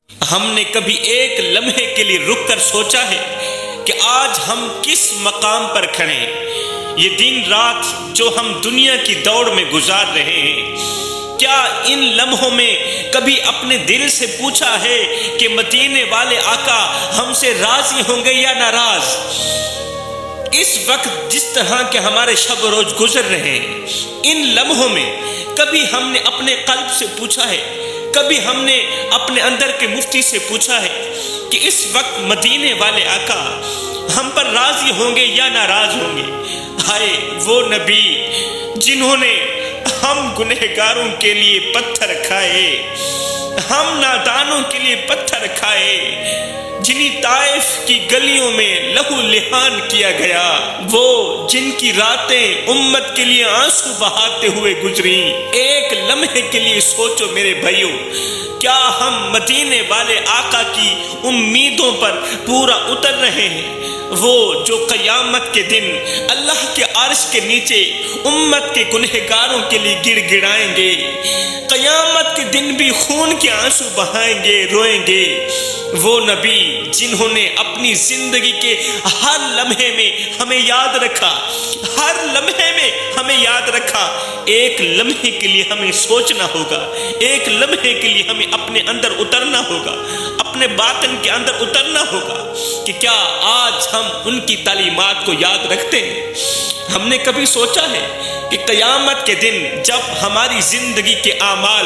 ہم نے کبھی ایک لمحے کے لیے رک کر سوچا ہے کہ آج ہم کس مقام پر کھڑے ہیں؟ یہ دن رات جو ہم دنیا کی دوڑ میں گزار رہے ہیں، کیا ان لمحوں میں کبھی اپنے دل سے پوچھا ہے کہ مدینے والے آقا ہم سے راضی ہوں گے یا ناراض؟ اس وقت جس طرح کے ہمارے شب و روز گزر رہے ہیں، ان لمحوں میں کبھی ہم نے اپنے قلب سے پوچھا ہے، کبھی ہم نے اپنے اندر کے مفتی سے پوچھا ہے کہ اس وقت مدینے والے آقا ہم پر راضی ہوں گے یا ناراض ہوں گے؟ ہائے وہ نبی جنہوں نے ہم گنہگاروں کے لیے پتھر کھائے، ہم نادانوں کے لیے پتھر کھائے، جنہیں طائف کی گلیوں میں لہو لہان کیا گیا، وہ جن کی راتیں امت کے لیے آنسو بہاتے ہوئے گزری۔ ایک لمحے کے لیے سوچو میرے بھائیوں، کیا ہم مدینے والے آقا کی امیدوں پر پورا اتر رہے ہیں؟ وہ جو قیامت کے دن اللہ کے عرش کے نیچے امت کے گنہگاروں کے لیے گڑ گڑائیں گے، قیامت کے دن بھی خون کے آنسو بہائیں گے، روئیں گے۔ وہ نبی جنہوں نے اپنی زندگی کے ہر لمحے میں ہمیں یاد رکھا، ہر لمحے میں ہمیں یاد رکھا، ایک لمحے کے لیے ہمیں سوچنا ہوگا، ایک لمحے کے لیے ہمیں اپنے اندر اترنا ہوگا، اپنے باطن کے اندر اترنا ہوگا کہ کیا آج ہم ان کی تعلیمات کو یاد رکھتے ہیں؟ ہم نے کبھی سوچا ہے کہ قیامت کے دن جب ہماری زندگی کے اعمال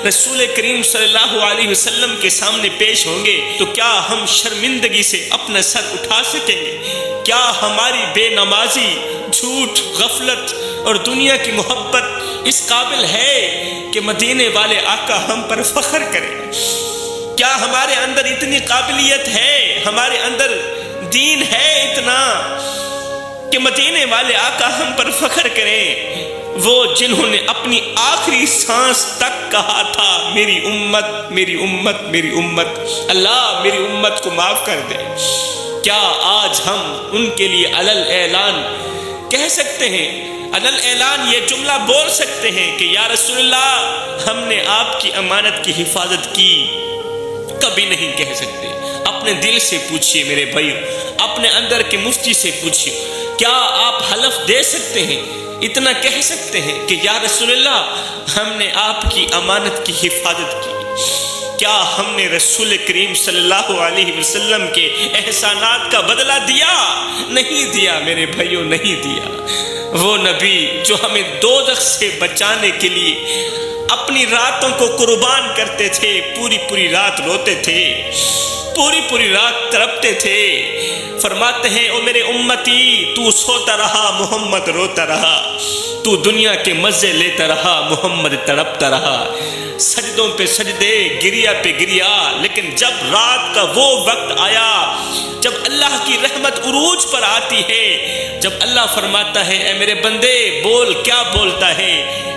رسول کریم صلی اللہ علیہ وسلم کے سامنے پیش ہوں گے تو کیا ہم شرمندگی سے اپنا سر اٹھا سکیں گے؟ کیا ہماری بے نمازی، جھوٹ، غفلت اور دنیا کی محبت اس قابل ہے کہ مدینے والے آقا ہم پر فخر کریں؟ کیا ہمارے اندر اتنی قابلیت ہے، ہمارے اندر دین ہے اتنا کہ مدینے والے آقا ہم پر فخر کریں؟ وہ جنہوں نے اپنی آخری سانس تک کہا تھا میری امت، میری امت، میری امت، اللہ میری امت کو معاف کر دے۔ کیا آج ہم ان کے لیے علل اعلان کہہ سکتے ہیں، علل اعلان یہ جملہ بول سکتے ہیں کہ یا رسول اللہ ہم نے آپ کی امانت کی حفاظت کی؟ کبھی نہیں کہہ سکتے۔ اپنے دل سے پوچھئے میرے بھائیو، اپنے اندر کے مفتی سے پوچھئے، کیا آپ حلف دے سکتے ہیں، اتنا کہہ سکتے ہیں کہ یا رسول اللہ ہم نے آپ کی امانت کی حفاظت کی؟ کیا ہم نے رسول کریم صلی اللہ علیہ وسلم کے احسانات کا بدلہ دیا؟ نہیں دیا میرے بھائیوں، نہیں دیا۔ وہ نبی جو ہمیں دوزخ سے بچانے کے لیے اپنی راتوں کو قربان کرتے تھے، پوری پوری رات روتے تھے، پوری پوری رات تڑپتے تھے، فرماتے ہیں او میرے امتی تو سوتا رہا، محمد روتا رہا، تو دنیا کے مزے لیتا رہا، محمد تڑپتا رہا، سجدوں پہ سجدے، گریا پہ گریا، لیکن جب رات کا وہ وقت آیا جب اللہ کی رحمت عروج پر آتی ہے، جب اللہ فرماتا ہے اے میرے بندے بول کیا بولتا ہے،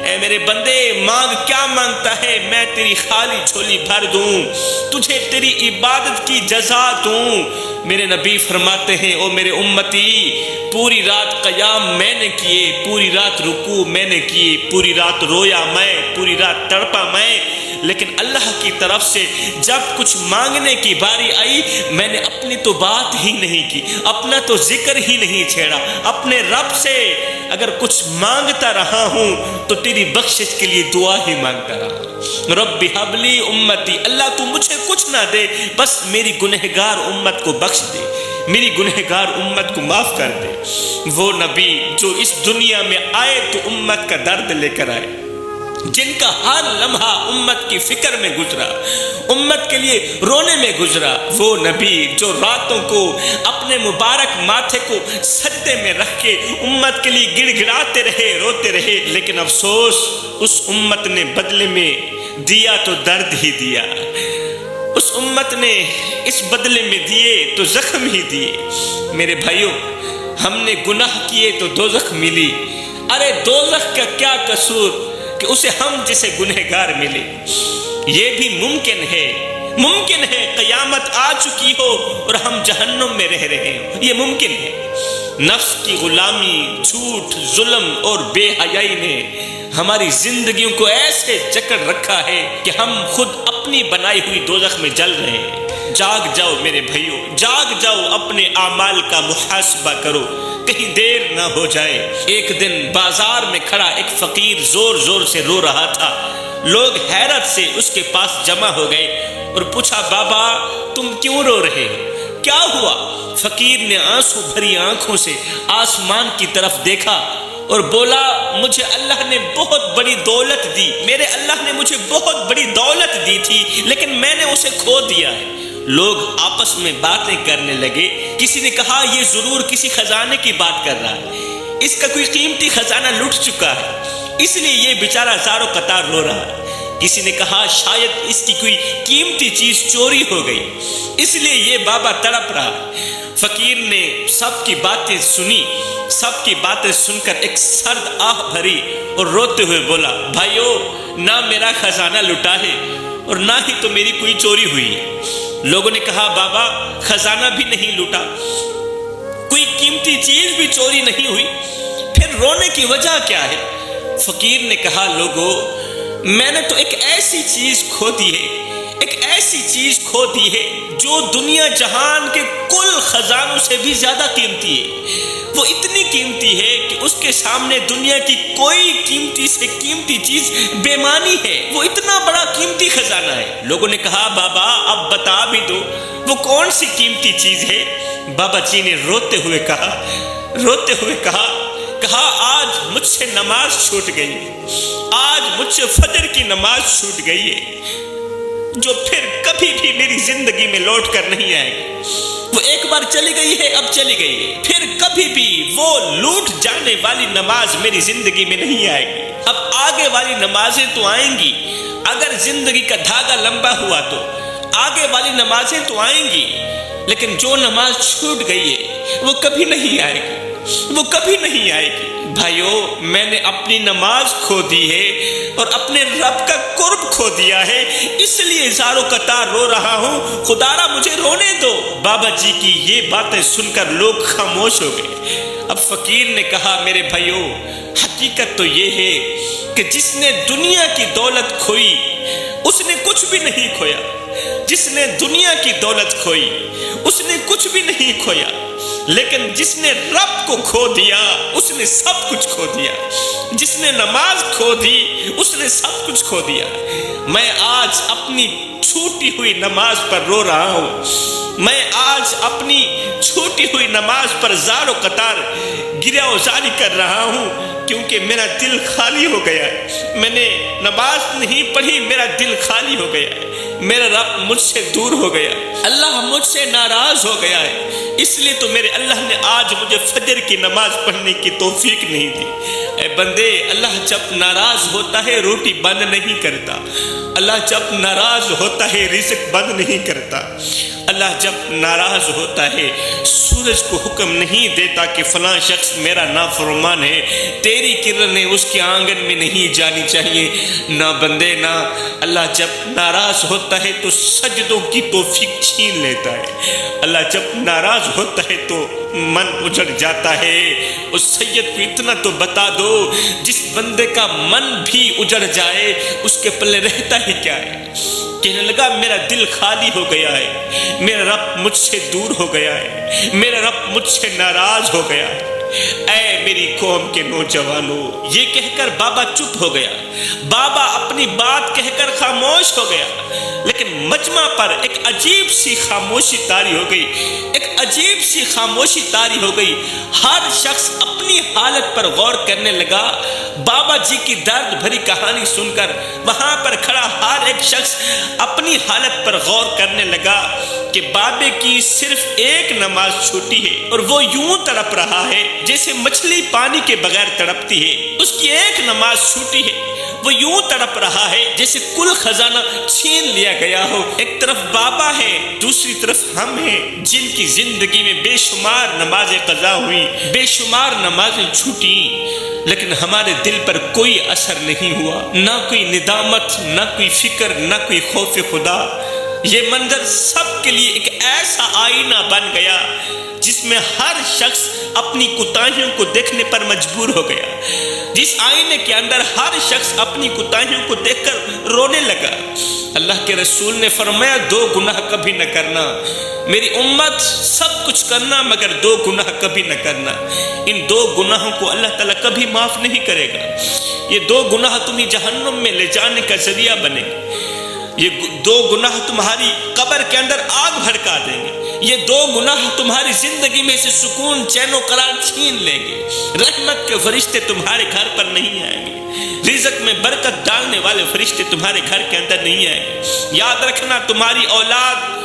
اے میرے بندے مانگ کیا مانگتا ہے، میں تیری خالی جھولی بھر دوں، تجھے تیری عبادت کی جزا دوں۔ میرے نبی فرماتے ہیں او میرے امتی پوری رات قیام میں نے کیے، پوری رات رکوع میں نے کیے، پوری رات رویا میں، پوری رات تڑپا میں، لیکن اللہ کی طرف سے جب کچھ مانگنے کی باری آئی میں نے اپنی تو بات ہی نہیں کی، اپنا تو ذکر ہی نہیں چھیڑا، اپنے رب سے اگر کچھ مانگتا رہا ہوں تو تیری بخشش کے لیے دعا ہی مانگتا رہا۔ رب ہب لی امتی، اللہ تو مجھے کچھ نہ دے، بس میری گنہگار امت کو بخش دے، میری گنہگار امت کو معاف کر دے۔ وہ نبی جو اس دنیا میں آئے تو امت کا درد لے کر آئے، جن کا ہر لمحہ امت کی فکر میں گزرا، امت کے لیے رونے میں گزرا، وہ نبی جو راتوں کو اپنے مبارک ماتھے کو سجدے میں رکھ کے امت کے لیے گڑ گڑاتے رہے، روتے رہے، لیکن افسوس اس امت نے بدلے میں دیا تو درد ہی دیا، اس امت نے اس بدلے میں دیے تو زخم ہی دیے۔ میرے بھائیوں ہم نے گناہ کیے تو دوزخ ملی، ارے دوزخ کا کیا قصور کہ اسے ہم جیسے گنہگار ملے؟ یہ بھی ممکن ہے قیامت آ چکی ہو اور ہم جہنم میں رہ رہے ہیں، یہ ممکن ہے۔ نفس کی غلامی، جھوٹ، ظلم اور بے حیائی نے ہماری زندگیوں کو ایسے جکڑ رکھا ہے کہ ہم خود اپنی بنائی ہوئی دوزخ میں جل رہے ہیں۔ جاگ جاؤ میرے بھائیوں، جاگ جاؤ، اپنے اعمال کا محاسبہ کرو، کہیں دیر نہ ہو جائے۔ ایک دن بازار میں کھڑا ایک فقیر زور زور سے رو رہا تھا۔ لوگ حیرت سے اس کے پاس جمع ہو گئے اور پوچھا، بابا تم کیوں رو رہے ہو، کیا ہوا؟ فقیر نے آنسو بھری آنکھوں سے آسمان کی طرف دیکھا اور بولا، مجھے اللہ نے بہت بڑی دولت دی، میرے اللہ نے مجھے بہت بڑی دولت دی تھی، لیکن میں نے اسے کھو دیا ہے۔ لوگ آپس میں باتیں کرنے لگے۔ کسی نے کہا، یہ ضرور کسی خزانے کی بات کر رہا ہے، اس کا کوئی قیمتی خزانہ لٹ چکا ہے، اس لیے یہ بیچارہ زار و قطار رو رہا ہے۔ کسی نے کہا، شاید اس کی کوئی قیمتی چیز چوری ہو گئی، اس لیے یہ بابا تڑپ رہا ہے۔ فقیر نے سب کی باتیں سنی، سب کی باتیں سن کر ایک سرد آہ بھری اور روتے ہوئے بولا، بھائیو نہ میرا خزانہ لٹا ہے اور نہ ہی تو میری کوئی چوری ہوئی ہے۔ لوگوں نے کہا، بابا خزانہ بھی نہیں لوٹا، کوئی قیمتی چیز بھی چوری نہیں ہوئی، پھر رونے کی وجہ کیا ہے؟ فقیر نے کہا، لوگو میں نے تو ایک ایسی چیز کھو دی ہے، ایک ایسی چیز کھو دی ہے جو دنیا جہان کے کل خزانوں سے بھی زیادہ قیمتی ہے۔ وہ اتنی قیمتی ہے کہ اس کے سامنے دنیا کی کوئی قیمتی سے قیمتی چیز بے معنی ہے، وہ اتنا بڑا قیمتی خزانہ ہے۔ لوگوں نے کہا، بابا اب بتا بھی دو وہ کون سی قیمتی چیز ہے؟ بابا جی نے روتے ہوئے کہا، آج مجھ سے نماز چھوٹ گئی ہے، آج مجھ سے فجر کی نماز چھوٹ گئی ہے، جو پھر کبھی بھی میری زندگی میں لوٹ کر نہیں آئے گی۔ وہ ایک بار چلی گئی ہے، اب چلی گئی ہے، پھر کبھی بھی وہ لوٹ جانے والی نماز میری زندگی میں نہیں آئے گی۔ اب آگے والی نمازیں تو آئیں گی، اگر زندگی کا دھاگا لمبا ہوا تو آگے والی نمازیں تو آئیں گی، لیکن جو نماز چھوٹ گئی ہے وہ کبھی نہیں آئے گی، وہ کبھی نہیں آئے گی۔ بھائیو میں نے اپنی نماز کھو دی ہے اور اپنے رب کا قرب کھو دیا ہے، اس لیے زارو قطار رو رہا ہوں، خدارا مجھے رونے دو۔ بابا جی کی یہ باتیں سن کر لوگ خاموش ہو گئے۔ اب فقیر نے کہا، میرے بھائیو حقیقت تو یہ ہے کہ جس نے دنیا کی دولت کھوئی اس نے کچھ بھی نہیں کھویا، جس نے دنیا کی دولت کھوئی اس نے کچھ بھی نہیں کھویا، لیکن جس نے رب کو کھو دیا اس نے سب کچھ کھو دیا۔ جس نے نماز کھو دی اس نے سب کچھ کھو دیا۔ میں آج اپنی چھوٹی ہوئی نماز پر رو رہا ہوں، میں آج اپنی چھوٹی ہوئی نماز پر زار و قطار گریہ وزاری کر رہا ہوں، کیونکہ میرا دل خالی ہو گیا ہے۔ میں نے نماز نہیں پڑھی، میرا دل خالی ہو گیا ہے، میرا رب مجھ سے دور ہو گیا، اللہ مجھ سے ناراض ہو گیا ہے، اس لیے تو میرے اللہ نے آج مجھے فجر کی نماز پڑھنے کی توفیق نہیں دی۔ اے بندے، اللہ جب ناراض ہوتا ہے روٹی بند نہیں کرتا، اللہ جب ناراض ہوتا ہے رزق بند نہیں کرتا، اللہ جب ناراض ہوتا ہے سورج کو حکم نہیں دیتا کہ فلاں شخص میرا نافرمان ہے، تیری کرنیں اس کے آنگن میں نہیں جانی چاہیے۔ نہ بندے نہ، اللہ جب ناراض ہوتا ہے تو سجدوں کی توفیق چھین لیتا ہے، اللہ جب ناراض ہوتا ہے تو من اجڑ جاتا ہے۔ اس سید کو اتنا تو بتا دو، جس بندے کا من بھی اجڑ جائے اس کے پلے رہتا ہی کیا ہے؟ کہنے لگا، میرا دل خالی ہو گیا ہے، میرا رب مجھ سے دور ہو گیا ہے، میرا رب مجھ سے ناراض ہو گیا ہے۔ اے میری قوم کے نوجوانوں، یہ کہہ کر بابا چپ ہو گیا، بابا اپنی بات کہہ کر خاموش ہو گیا، لیکن مجمع پر ایک عجیب سی خاموشی طاری ہو گئی، ایک عجیب سی خاموشی طاری ہو گئی۔ ہر شخص اپنی حالت پر غور کرنے لگا۔ بابا جی کی درد بھری کہانی سن کر وہاں پر کھڑا ہر ایک شخص اپنی حالت پر غور کرنے لگا کہ بابے کی صرف ایک نماز چھوٹی ہے اور وہ یوں تڑپ رہا ہے جیسے مچھلی پانی کے بغیر تڑپتی ہے۔ اس کی ایک نماز چھوٹی ہے، وہ یوں تڑپ رہا ہے جیسے کل خزانہ چھین لیا گیا ہو۔ ایک طرف بابا ہے، دوسری طرف ہم ہیں جن کی زندگی میں بے شمار نمازیں قضا ہوئی، بے شمار نمازیں چھوٹی، لیکن ہمارے دل پر کوئی اثر نہیں ہوا، نہ کوئی ندامت، نہ کوئی فکر، نہ کوئی خوف خدا۔ یہ منظر سب کے لیے ایک ایسا آئینہ بن گیا جس میں ہر شخص اپنی کوتاہیوں کو دیکھنے پر مجبور ہو گیا، جس آئینے کے اندر ہر شخص اپنی کوتاہیوں کو دیکھ کر رونے لگا۔ اللہ کے رسول نے فرمایا 2 گناہ کبھی نہ کرنا، میری امت سب کچھ کرنا مگر 2 گناہ کبھی نہ کرنا۔ ان 2 گناہوں کو اللہ تعالیٰ کبھی معاف نہیں کرے گا۔ یہ 2 گناہ تمہیں جہنم میں لے جانے کا ذریعہ بنے گے۔ یہ 2 گناہ تمہاری قبر کے اندر آگ بھڑکا دیں گے۔ یہ 2 گناہ تمہاری زندگی میں سے سکون، چین و قرار چھین لیں گے۔ رحمت کے فرشتے تمہارے گھر پر نہیں آئیں گے، رزق میں برکت ڈالنے والے فرشتے تمہارے گھر کے اندر نہیں آئیں گے۔ یاد رکھنا، تمہاری اولاد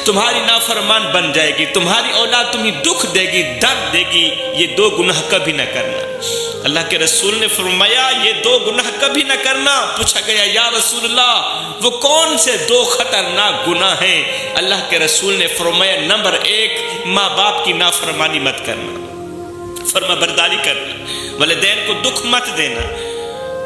تمہاری نافرمان بن جائے گی، تمہاری اولاد تمہیں دکھ دے گی، درد دے گی۔ یہ 2 گناہ کبھی نہ کرنا۔ اللہ کے رسول نے فرمایا یہ 2 گناہ کبھی نہ کرنا۔ پوچھا گیا یا رسول اللہ وہ کون سے 2 خطرناک گناہ ہیں؟ اللہ کے رسول نے فرمایا نمبر 1 ماں باپ کی نافرمانی مت کرنا، فرما برداری کرنا، والدین کو دکھ مت دینا۔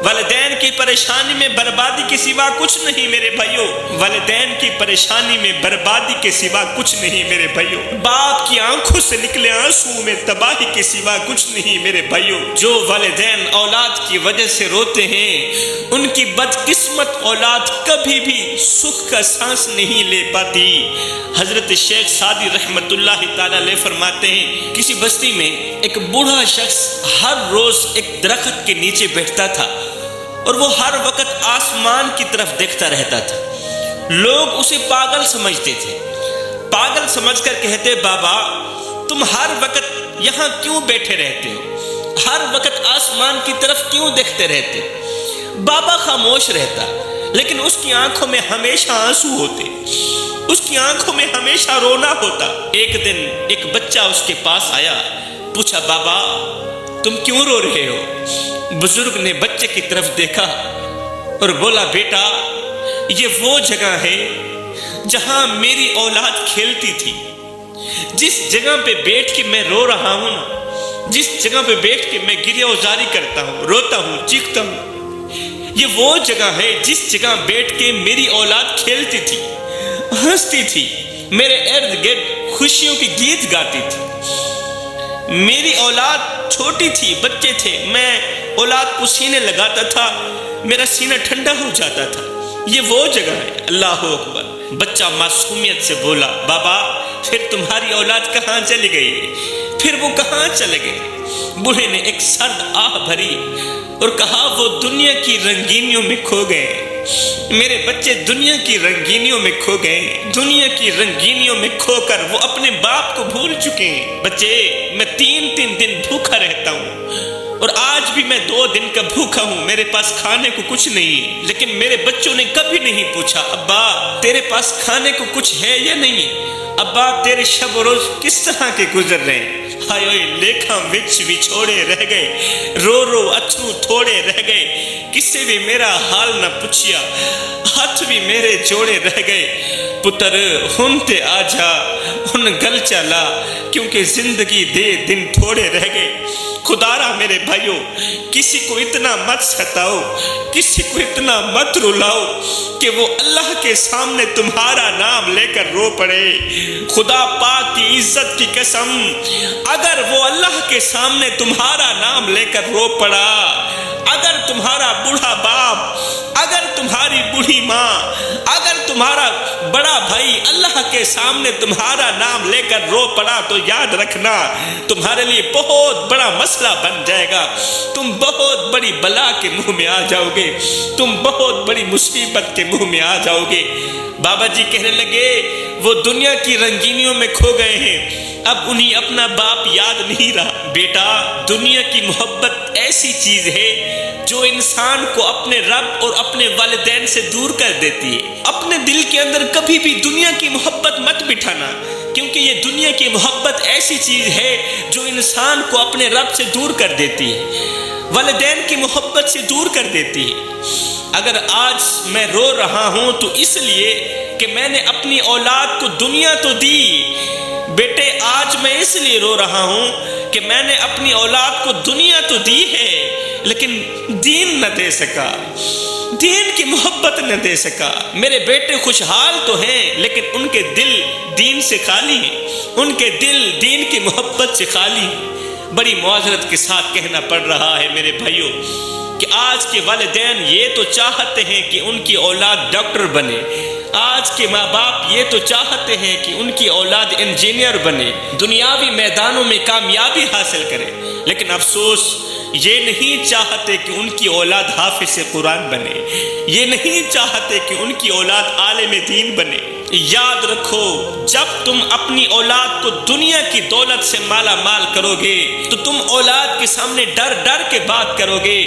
والدین کی پریشانی میں بربادی کے سوا کچھ نہیں میرے بھائیوں، والدین کی پریشانی میں بربادی کے سوا کچھ نہیں میرے بھائیوں، باپ کی آنکھوں سے نکلے آنسو میں تباہی کے سوا کچھ نہیں میرے بھائیوں۔ جو والدین اولاد کی وجہ سے روتے ہیں ان کی بدقسمت اولاد کبھی بھی سکھ کا سانس نہیں لے پاتی۔ حضرت شیخ سعدی رحمت اللہ تعالی علیہ فرماتے ہیں کسی بستی میں ایک بوڑھا شخص ہر روز ایک درخت کے نیچے بیٹھتا تھا اور وہ ہر وقت آسمان کی طرف دیکھتا رہتا تھا۔ لوگ اسے پاگل سمجھتے تھے، پاگل سمجھ کر کہتے بابا تم ہر وقت یہاں کیوں بیٹھے رہتے ہو، ہر وقت آسمان کی طرف کیوں دیکھتے رہتے ہو؟ بابا خاموش رہتا لیکن اس کی آنکھوں میں ہمیشہ آنسو ہوتے، اس کی آنکھوں میں ہمیشہ رونا ہوتا۔ ایک دن ایک بچہ اس کے پاس آیا، پوچھا بابا تم کیوں رو رہے ہو؟ بزرگ نے بچے کی طرف دیکھا اور بولا بیٹا یہ وہ جگہ ہے جہاں میری اولاد کھیلتی تھی، جس جگہ پہ بیٹھ کے میں رو رہا ہوں نا، جس جگہ پہ بیٹھ کے میں گریہ وزاری کرتا ہوں، روتا ہوں، چیختا ہوں، یہ وہ جگہ ہے جس جگہ بیٹھ کے میری اولاد کھیلتی تھی، ہنستی تھی، میرے ارد گرد خوشیوں کی گیت گاتی تھی۔ میری اولاد چھوٹی تھی، بچے تھے، میں اولاد کو سینے لگاتا تھا، میرا سینہ ٹھنڈا ہو جاتا تھا، یہ وہ جگہ ہے۔ اللہ اکبر۔ بچہ معصومیت سے بولا بابا پھر تمہاری اولاد کہاں چلی گئی، پھر وہ کہاں چلے گئے؟ بوڑھے نے ایک سرد آہ بھری اور کہا وہ دنیا کی رنگینیوں میں کھو گئے، میرے بچے دنیا کی رنگینیوں میں کھو گئے، دنیا کی رنگینیوں میں کھو کر وہ اپنے باپ کو بھول چکے ہیں۔ بچے میں 3 دن بھوکا رہتا ہوں اور آج بھی میں 2 دن کا بھوکا ہوں، میرے پاس کھانے کو کچھ نہیں، لیکن میرے بچوں نے کبھی نہیں پوچھا ابا تیرے پاس کھانے کو کچھ ہے یا نہیں، ابا تیرے شب و روز کس طرح کے گزر رہے ہیں؟ ہائے اوئے لیکھاں وچ وچھوڑے رہ گئے، رو رو اتھرو تھوڑے رہ گئے، کسے بھی میرا حال نہ پوچھیا، ہاتھ بھی میرے جوڑے رہ گئے، پتر ہن تے آ جا ہن گل چلا، کیونکہ زندگی دے دن تھوڑے رہ گئے۔ خدا را میرے بھائیوں کسی کو اتنا مت ستاؤ، کسی کو اتنا مت رلاؤ کہ وہ اللہ کے سامنے تمہارا نام لے کر رو پڑے۔ خدا پاک کی عزت کی قسم اگر وہ اللہ کے سامنے تمہارا نام لے کر رو پڑا، اگر تمہارا بوڑھا باپ، اگر تمہاری بوڑھی ماں، اگر تمہارا بڑا بھائی اللہ کے سامنے تمہارا نام لے کر رو پڑا تو یاد رکھنا تمہارے لیے بہت بڑا مسئلہ بن جائے گا، تم بہت بڑی بلا کے منہ میں آ جاؤ گے، تم بہت بڑی مصیبت کے منہ میں آ جاؤ گے۔ بابا جی کہنے لگے وہ دنیا کی رنگینیوں میں کھو گئے ہیں، اب انہیں اپنا باپ یاد نہیں رہا۔ بیٹا دنیا کی محبت ایسی چیز ہے جو انسان کو اپنے رب اور اپنے والدین سے دور کر دیتی ہے۔ اپنے دل کے اندر کبھی بھی دنیا کی محبت مت بٹھانا، کیونکہ یہ دنیا کی محبت ایسی چیز ہے جو انسان کو اپنے رب سے دور کر دیتی ہے، والدین کی محبت سے دور کر دیتی ہے۔ اگر آج میں رو رہا ہوں تو اس لیے کہ میں نے اپنی اولاد کو دنیا تو دی، بیٹے آج میں اس لیے رو رہا ہوں کہ میں نے اپنی اولاد کو دنیا تو دی ہے لیکن دین نہ دے سکا، دین کی محبت نہ دے سکا۔ میرے بیٹے خوشحال تو ہیں لیکن ان کے دل دین سے خالی ہیں، ان کے دل دین کی محبت سے خالی ہیں۔ بڑی معذرت کے ساتھ کہنا پڑ رہا ہے میرے بھائیوں کہ آج کے والدین یہ تو چاہتے ہیں کہ ان کی اولاد ڈاکٹر بنے، آج کے ماں باپ یہ تو چاہتے ہیں کہ ان کی اولاد انجینئر بنے، دنیاوی میدانوں میں کامیابی حاصل کرے، لیکن افسوس یہ نہیں چاہتے کہ ان کی اولاد حافظ قرآن بنے، یہ نہیں چاہتے کہ ان کی اولاد عالم دین بنے۔ یاد رکھو، جب تم اپنی اولاد کو دنیا کی دولت سے مالا مال کرو گے تو تم اولاد کے سامنے ڈر ڈر کے بات کرو گے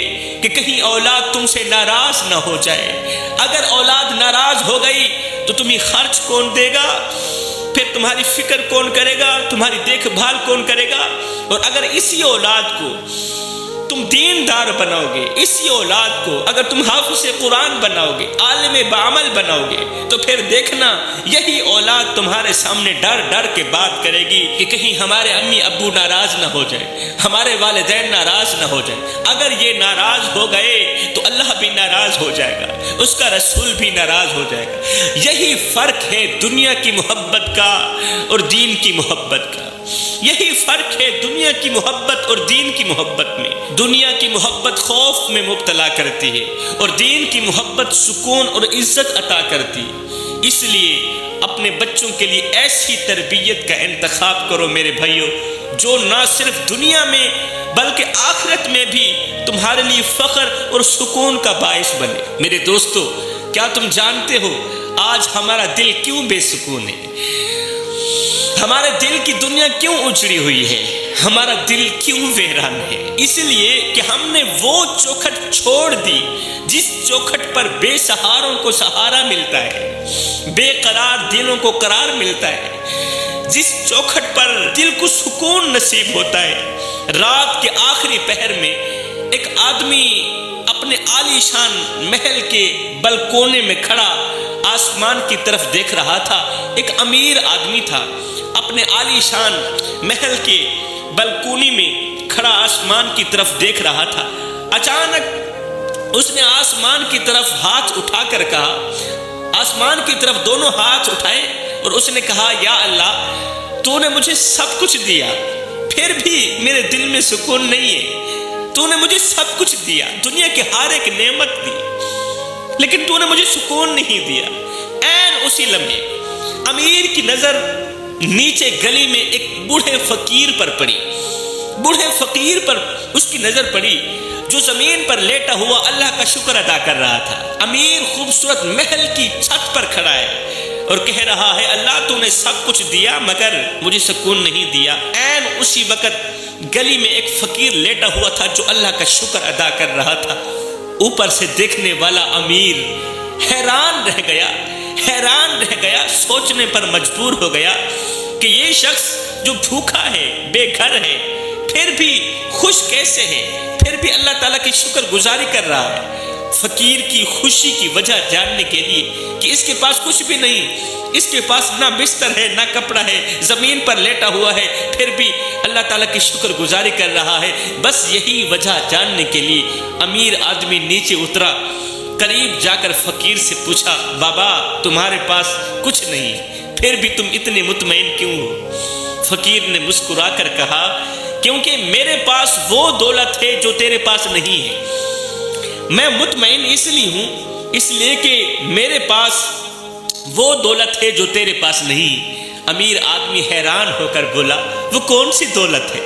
کہ کہیں اولاد تم سے ناراض نہ ہو جائے۔ اگر اولاد ناراض ہو گئی تو تمہیں خرچ کون دے گا؟ پھر تمہاری فکر کون کرے گا؟ تمہاری دیکھ بھال کون کرے گا؟ اور اگر اسی اولاد کو تم دیندار بناؤ گے، اسی اولاد کو اگر تم حافظ قرآن بناؤ گے، عالم بعمل بناؤ گے، تو پھر دیکھنا یہی اولاد تمہارے سامنے ڈر ڈر کے بات کرے گی کہ کہیں ہمارے امی ابو ناراض نہ ہو جائے، ہمارے والدین ناراض نہ ہو جائے۔ اگر یہ ناراض ہو گئے تو اللہ بھی ناراض ہو جائے گا، اس کا رسول بھی ناراض ہو جائے گا۔ یہی فرق ہے دنیا کی محبت کا اور دین کی محبت کا، یہی فرق ہے دنیا کی محبت اور دین کی محبت میں۔ دنیا کی محبت خوف میں مبتلا کرتی ہے اور دین کی محبت سکون اور عزت عطا کرتی ہے۔ اس لیے اپنے بچوں کے لیے ایسی تربیت کا انتخاب کرو میرے بھائیوں، جو نہ صرف دنیا میں بلکہ آخرت میں بھی تمہارے لیے فخر اور سکون کا باعث بنے۔ میرے دوستو، کیا تم جانتے ہو آج ہمارا دل کیوں بے سکون ہے؟ ہمارے دل کی دنیا کیوں اجڑی ہوئی ہے؟ ہمارا دل کیوں ویران ہے؟ اس لیے کہ ہم نے وہ چوکھٹ چھوڑ دی جس چوکھٹ پر بے سہاروں کو سہارا ملتا ہے، بے قرار دلوں کو قرار ملتا ہے، جس چوکھٹ پر دل کو سکون نصیب ہوتا ہے۔ رات کے آخری پہر میں ایک آدمی اپنے عالی شان محل کے بلکونے میں کھڑا آسمان کی طرف دیکھ رہا تھا۔ ایک امیر آدمی تھا، اپنے عالی شان محل کے بلکونی میں کھڑا آسمان کی طرف دیکھ رہا تھا۔ اچانک اس نے آسمان کی طرف ہاتھ اٹھا کر کہا، آسمان کی طرف دونوں ہاتھ اٹھائے اور اس نے کہا، یا اللہ، تو نے مجھے سب کچھ دیا، پھر بھی میرے دل میں سکون نہیں ہے۔ تو نے مجھے سب کچھ دیا، دنیا کی ہر ایک نعمت دی، لیکن تو نے مجھے سکون نہیں دیا۔ عین اسی لمحے امیر کی نظر نیچے گلی میں ایک بوڑھے فقیر پر پڑی، بوڑھے فقیر پر اس کی نظر پڑی جو زمین پر لیٹا ہوا اللہ کا شکر ادا کر رہا تھا۔ امیر خوبصورت محل کی چھت پر کھڑا ہے اور کہہ رہا ہے، اللہ تو نے سب کچھ دیا مگر مجھے سکون نہیں دیا۔ عین اسی وقت گلی میں ایک فقیر لیٹا ہوا تھا جو اللہ کا شکر ادا کر رہا تھا۔ اوپر سے دیکھنے والا امیر حیران رہ گیا، حیران رہ گیا، سوچنے پر مجبور ہو گیا کہ یہ شخص جو بھوکا ہے، بے گھر ہے، پھر بھی خوش کیسے ہے، پھر بھی اللہ تعالیٰ کی شکر گزاری کر رہا ہے۔ فقیر کی خوشی کی وجہ جاننے کے لیے کہ اس کے پاس کچھ بھی نہیں، اس کے پاس نہ بستر ہے نہ کپڑا ہے، زمین پر لیٹا ہوا ہے، پھر بھی اللہ تعالیٰ کی شکر گزاری کر رہا ہے، بس یہی وجہ جاننے کے لیے امیر آدمی نیچے اترا، قریب جا کر فقیر سے پوچھا، بابا تمہارے پاس کچھ نہیں، پھر بھی تم اتنے مطمئن کیوں ہو؟ فقیر نے مسکرا کر کہا، کیونکہ میرے پاس وہ دولت ہے جو تیرے پاس نہیں ہے۔ میں مطمئن اس لیے ہوں اس لیے کہ میرے پاس وہ دولت ہے جو تیرے پاس نہیں۔ امیر آدمی حیران ہو کر بولا، وہ کون سی دولت ہے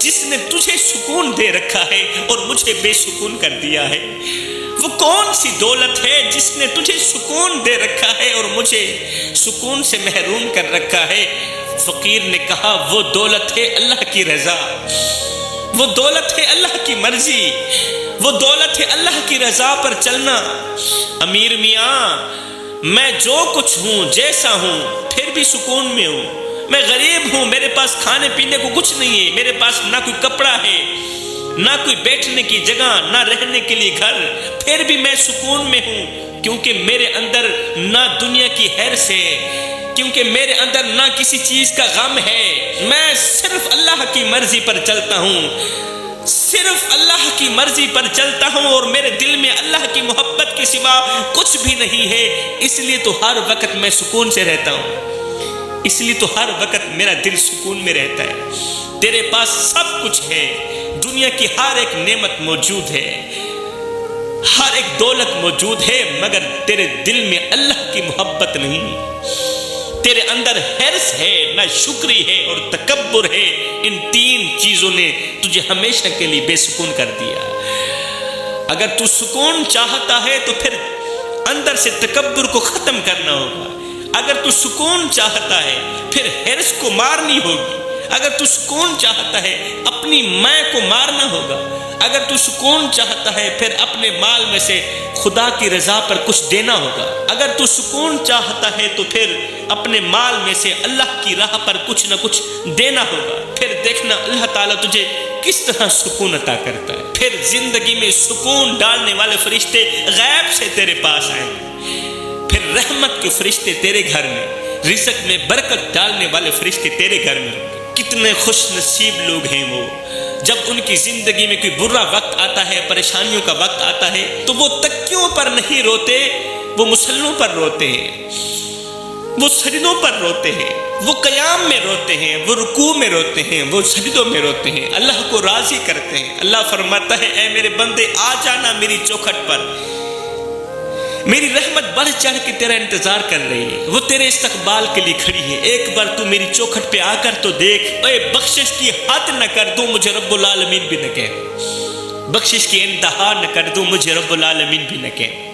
جس نے تجھے سکون دے رکھا ہے اور مجھے بے سکون کر دیا ہے؟ وہ کون سی دولت ہے جس نے تجھے سکون دے رکھا ہے اور مجھے سکون سے محروم کر رکھا ہے؟ فقیر نے کہا، وہ دولت ہے اللہ کی رضا، وہ دولت ہے اللہ کی مرضی، وہ دولت ہے اللہ کی رضا پر چلنا۔ امیر میاں، میں جو کچھ ہوں، جیسا ہوں، پھر بھی سکون میں ہوں۔ میں غریب ہوں، میرے پاس کھانے پینے کو کچھ نہیں ہے، میرے پاس نہ کوئی کپڑا ہے، نہ کوئی بیٹھنے کی جگہ، نہ رہنے کے لیے گھر، پھر بھی میں سکون میں ہوں، کیونکہ میرے اندر نہ دنیا کی حرص ہے، کیونکہ میرے اندر نہ کسی چیز کا غم ہے۔ میں صرف اللہ کی مرضی پر چلتا ہوں، صرف اللہ کی مرضی پر چلتا ہوں، اور میرے دل میں اللہ کی محبت کے سوا کچھ بھی نہیں ہے، اس لیے تو ہر وقت میں سکون سے رہتا ہوں، اس لیے تو ہر وقت میرا دل سکون میں رہتا ہے۔ تیرے پاس سب کچھ ہے، دنیا کی ہر ایک نعمت موجود ہے، ہر ایک دولت موجود ہے، مگر تیرے دل میں اللہ کی محبت نہیں، تیرے اندر حرص ہے، نہ شکری ہے اور تکبر ہے۔ ان تین چیزوں نے تجھے ہمیشہ کے لیے بے سکون کر دیا۔ اگر تو سکون چاہتا ہے تو پھر اندر سے تکبر کو ختم کرنا ہوگا۔ اگر تو سکون چاہتا ہے پھر حرص کو مارنی ہوگی۔ اگر تو سکون چاہتا ہے اپنی میں کو مارنا ہوگا۔ اگر تو سکون چاہتا ہے پھر اپنے مال میں سے خدا کی رضا پر کچھ دینا ہوگا۔ اگر تو سکون چاہتا ہے تو پھر اپنے مال میں سے اللہ کی راہ پر کچھ نہ کچھ دینا ہوگا۔ پھر دیکھنا اللہ تعالیٰ تجھے کس طرح سکون عطا کرتا ہے۔ پھر زندگی میں سکون ڈالنے والے فرشتے غیب سے تیرے پاس آئیں گے۔ پھر رحمت کے فرشتے تیرے گھر میں، رزق میں برکت ڈالنے والے فرشتے تیرے گھر میں ہوں گے۔ کتنے خوش نصیب لوگ ہیں وہ، جب ان کی زندگی میں کوئی برا وقت آتا ہے، پریشانیوں کا وقت آتا ہے، تو وہ تکیوں پر نہیں روتے، وہ مصلوں پر روتے ہیں، وہ سجدوں پر روتے ہیں، وہ قیام میں روتے ہیں، وہ رکوع میں روتے ہیں، وہ سجدوں میں روتے ہیں، اللہ کو راضی کرتے ہیں۔ اللہ فرماتا ہے اے میرے بندے آ جانا میری چوکھٹ پر، میری رحمت بڑھ چڑھ کے تیرا انتظار کر رہی ہے، وہ تیرے استقبال کے لیے کھڑی ہے۔ ایک بار تو میری چوکھٹ پہ آ کر تو دیکھ، اے بخشش کی حد نہ کر دوں مجھے رب العالمین بھی نہ کہہ، بخشش کی انتہا نہ کر دوں مجھے رب العالمین بھی نہ کہہ۔